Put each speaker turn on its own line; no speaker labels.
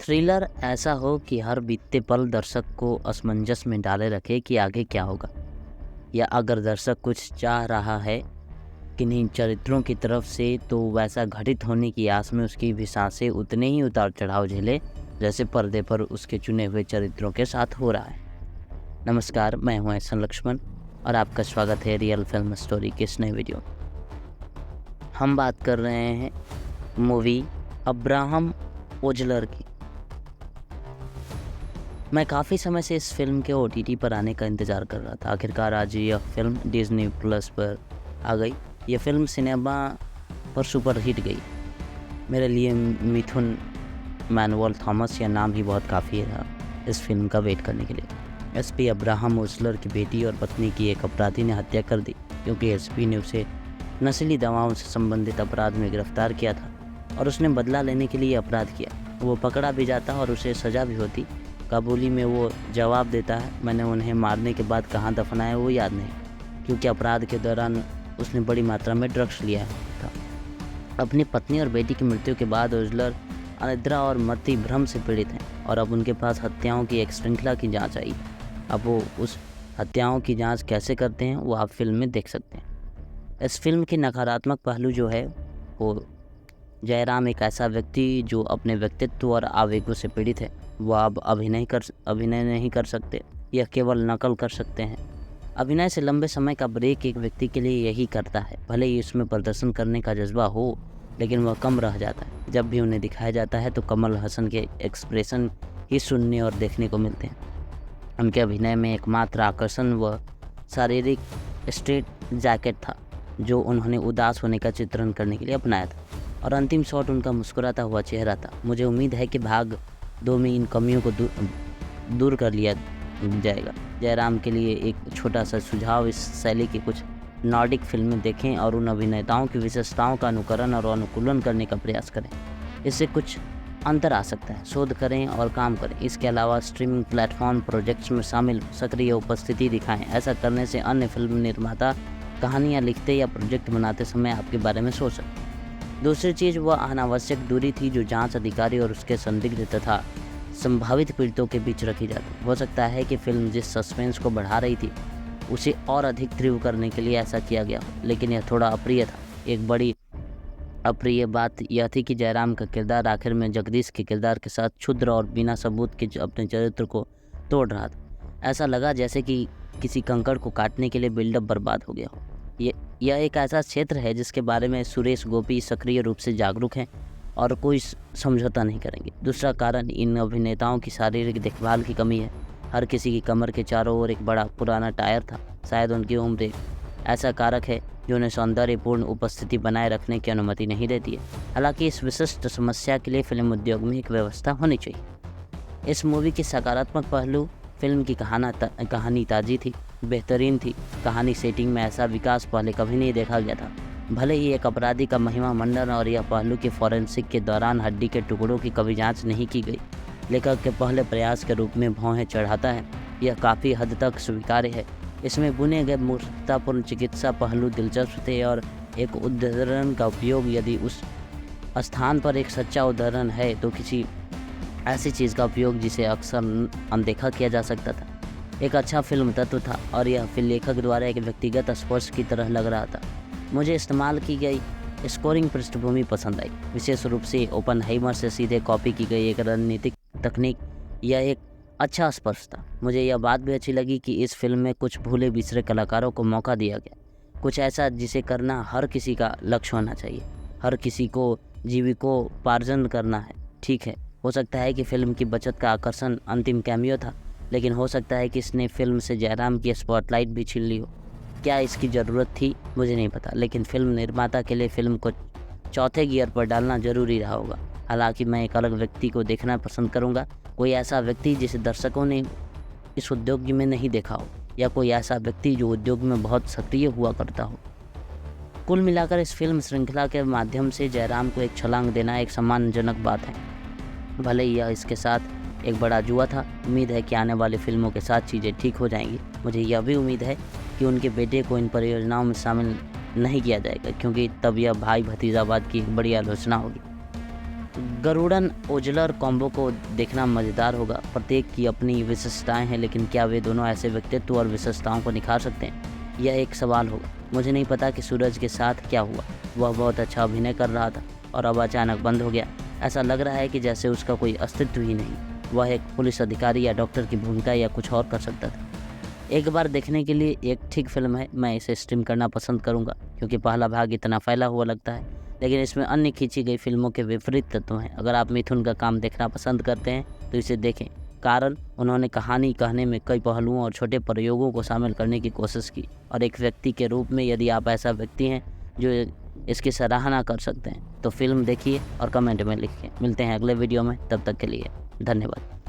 Thriller ऐसा हो कि हर बीतते पल दर्शक को असमंजस में डाले रखे कि आगे क्या होगा, या अगर दर्शक कुछ चाह रहा है किन्हीं चरित्रों की तरफ से तो वैसा घटित होने की आस में उसकी भी सांसें उतने ही उतार चढ़ाव झेले जैसे पर्दे पर उसके चुने हुए चरित्रों के साथ हो रहा है। नमस्कार, मैं हूं एहसन लक्ष्मण और आपका स्वागत है रियल फिल्म स्टोरी के इस नए वीडियो में। हम बात कर रहे हैं मूवी अब्राहम ओजलर की। मैं काफ़ी समय से इस फिल्म के OTT पर आने का इंतज़ार कर रहा था। आखिरकार आज यह फिल्म डिज्नी प्लस पर आ गई। यह फिल्म सिनेमा पर सुपर हिट गई। मेरे लिए मिथुन मैनुअल थॉमस यह नाम ही बहुत काफ़ी रहा इस फिल्म का वेट करने के लिए। SP अब्राहम ओजलर की बेटी और पत्नी की एक अपराधी ने हत्या कर दी क्योंकि SP ने उसे नशीली दवाओं से संबंधित अपराध में गिरफ्तार किया था और उसने बदला लेने के लिए अपराध किया। वो पकड़ा भी जाता और उसे सज़ा भी होती। काबुली में वो जवाब देता है, मैंने उन्हें मारने के बाद कहाँ दफनाया वो याद नहीं, क्योंकि अपराध के दौरान उसने बड़ी मात्रा में ड्रग्स लिया था। अपनी पत्नी और बेटी की मृत्यु के बाद ओजलर अनिद्रा और मति भ्रम से पीड़ित हैं और अब उनके पास हत्याओं की एक श्रृंखला की जांच आई। अब वो उस हत्याओं की जांच कैसे करते हैं वो आप फिल्म में देख सकते हैं। इस फिल्म की नकारात्मक पहलू जो है वो जयराम एक ऐसा व्यक्ति जो अपने व्यक्तित्व और आवेगों से पीड़ित है। वो अब अभिनय नहीं कर सकते, यह केवल नकल कर सकते हैं। अभिनय से लंबे समय का ब्रेक एक व्यक्ति के लिए यही करता है। भले ही इसमें प्रदर्शन करने का जज्बा हो, लेकिन वह कम रह जाता है। जब भी उन्हें दिखाया जाता है तो कमल हसन के एक्सप्रेशन ही सुनने और देखने को मिलते हैं। उनके अभिनय में एकमात्र आकर्षण वह शारीरिक स्ट्रेट जैकेट था जो उन्होंने उदास होने का चित्रण करने के लिए अपनाया था, और अंतिम शॉट उनका मुस्कुराता हुआ चेहरा था। मुझे उम्मीद है कि भाग 2 में इन कमियों को दूर कर लिया जाएगा। जयराम के लिए एक छोटा सा सुझाव, इस शैली की कुछ नॉर्डिक फिल्में देखें और उन अभिनेताओं की विशेषताओं का अनुकरण और अनुकूलन करने का प्रयास करें। इससे कुछ अंतर आ सकता है। शोध करें और काम करें। इसके अलावा स्ट्रीमिंग प्लेटफॉर्म प्रोजेक्ट्स में शामिल सक्रिय उपस्थिति दिखाएं। ऐसा करने से अन्य फिल्म निर्माता कहानियाँ लिखते या प्रोजेक्ट बनाते समय आपके बारे में सोच सकते हैं। दूसरी चीज़ वह अनावश्यक दूरी थी जो जांच अधिकारी और उसके संदिग्ध तथा संभावित पीड़ितों के बीच रखी जाती। हो सकता है कि फिल्म जिस सस्पेंस को बढ़ा रही थी उसे और अधिक तीव्र करने के लिए ऐसा किया गया हो, लेकिन यह थोड़ा अप्रिय था। एक बड़ी अप्रिय बात यह थी कि जयराम का किरदार आखिर में जगदीश के किरदार के साथ क्षुद्र और बिना सबूत के अपने चरित्र को तोड़ रहा था। ऐसा लगा जैसे कि किसी कंकड़ को काटने के लिए बिल्डअप बर्बाद हो गया हो। यह एक ऐसा क्षेत्र है जिसके बारे में सुरेश गोपी सक्रिय रूप से जागरूक हैं और कोई समझौता नहीं करेंगे। दूसरा कारण इन अभिनेताओं की शारीरिक देखभाल की कमी है। हर किसी की कमर के चारों ओर एक बड़ा पुराना टायर था। शायद उनकी उम्र एक ऐसा कारक है जो उन्हें सौंदर्यपूर्ण उपस्थिति बनाए रखने की अनुमति नहीं देती है। हालांकि इस विशिष्ट समस्या के लिए फिल्म उद्योग में एक व्यवस्था होनी चाहिए। इस मूवी की सकारात्मक पहलू, फिल्म की कहानी ताज़ी थी, बेहतरीन थी। कहानी सेटिंग में ऐसा विकास पहले कभी नहीं देखा गया था। भले ही एक अपराधी का महिमा मंडन और यह पहलू कि फॉरेंसिक के दौरान हड्डी के टुकड़ों की कभी जांच नहीं की गई, लेखक के पहले प्रयास के रूप में भौहें चढ़ाता है, यह काफ़ी हद तक स्वीकार्य है। इसमें बुने गए मूर्खतापूर्ण चिकित्सा पहलू दिलचस्प थे और एक उदाहरण का उपयोग, यदि उस स्थान पर एक सच्चा उदाहरण है तो किसी ऐसी चीज़ का उपयोग जिसे अक्सर अनदेखा किया जा सकता था, एक अच्छा फिल्म तत्व था। और यह फिल्म लेखक द्वारा एक व्यक्तिगत स्पर्श की तरह लग रहा था। मुझे इस्तेमाल की गई स्कोरिंग पृष्ठभूमि पसंद आई, विशेष रूप से ओपनहाइमर से सीधे कॉपी की गई एक रणनीतिक तकनीक। यह एक अच्छा स्पर्श था। मुझे यह बात भी अच्छी लगी कि इस फिल्म में कुछ भूले बिसरे कलाकारों को मौका दिया गया, कुछ ऐसा जिसे करना हर किसी का लक्ष्य होना चाहिए। हर किसी को जीविकोपार्जन करना है, ठीक है। हो सकता है कि फिल्म की बचत का आकर्षण अंतिम कैमियो था, लेकिन हो सकता है कि इसने फिल्म से जयराम की स्पॉटलाइट भी छीन ली हो। क्या इसकी ज़रूरत थी मुझे नहीं पता, लेकिन फिल्म निर्माता के लिए फिल्म को चौथे गियर पर डालना ज़रूरी रहा होगा। हालांकि मैं एक अलग व्यक्ति को देखना पसंद करूंगा, कोई ऐसा व्यक्ति जिसे दर्शकों ने इस उद्योग में नहीं देखा हो, या कोई ऐसा व्यक्ति जो उद्योग में बहुत सक्रिय हुआ करता हो। कुल मिलाकर इस फिल्म श्रृंखला के माध्यम से जयराम को एक छलांग देना एक सम्मानजनक बात है। भले ही यह इसके साथ एक बड़ा जुआ था। उम्मीद है कि आने वाली फिल्मों के साथ चीज़ें ठीक हो जाएंगी। मुझे यह भी उम्मीद है कि उनके बेटे को इन परियोजनाओं में शामिल नहीं किया जाएगा, क्योंकि तब यह भाई भतीजावाद की एक बड़ी आलोचना होगी। गरुड़न ओजलर कॉम्बो को देखना मज़ेदार होगा। प्रत्येक की अपनी विशेषताएं हैं, लेकिन क्या वे दोनों ऐसे व्यक्तित्व और विशेषताओं को निखार सकते हैं, यह एक सवाल होगा। मुझे नहीं पता कि सूरज के साथ क्या हुआ। वह बहुत अच्छा अभिनय कर रहा था और अब अचानक बंद हो गया। ऐसा लग रहा है कि जैसे उसका कोई अस्तित्व ही नहीं। वह एक पुलिस अधिकारी या डॉक्टर की भूमिका या कुछ और कर सकता था। एक बार देखने के लिए एक ठीक फिल्म है। मैं इसे स्ट्रीम करना पसंद करूंगा क्योंकि पहला भाग इतना फैला हुआ लगता है, लेकिन इसमें अन्य खींची गई फिल्मों के विपरीत तत्व हैं। अगर आप मिथुन का काम देखना पसंद करते हैं तो इसे देखें, कारण उन्होंने कहानी कहने में कई पहलुओं और छोटे प्रयोगों को शामिल करने की कोशिश की। और एक व्यक्ति के रूप में, यदि आप ऐसा व्यक्ति हैं जो इसकी सराहना कर सकते हैं, तो फिल्म देखिए और कमेंट में लिखिए। मिलते हैं अगले वीडियो में, तब तक के लिए धन्यवाद।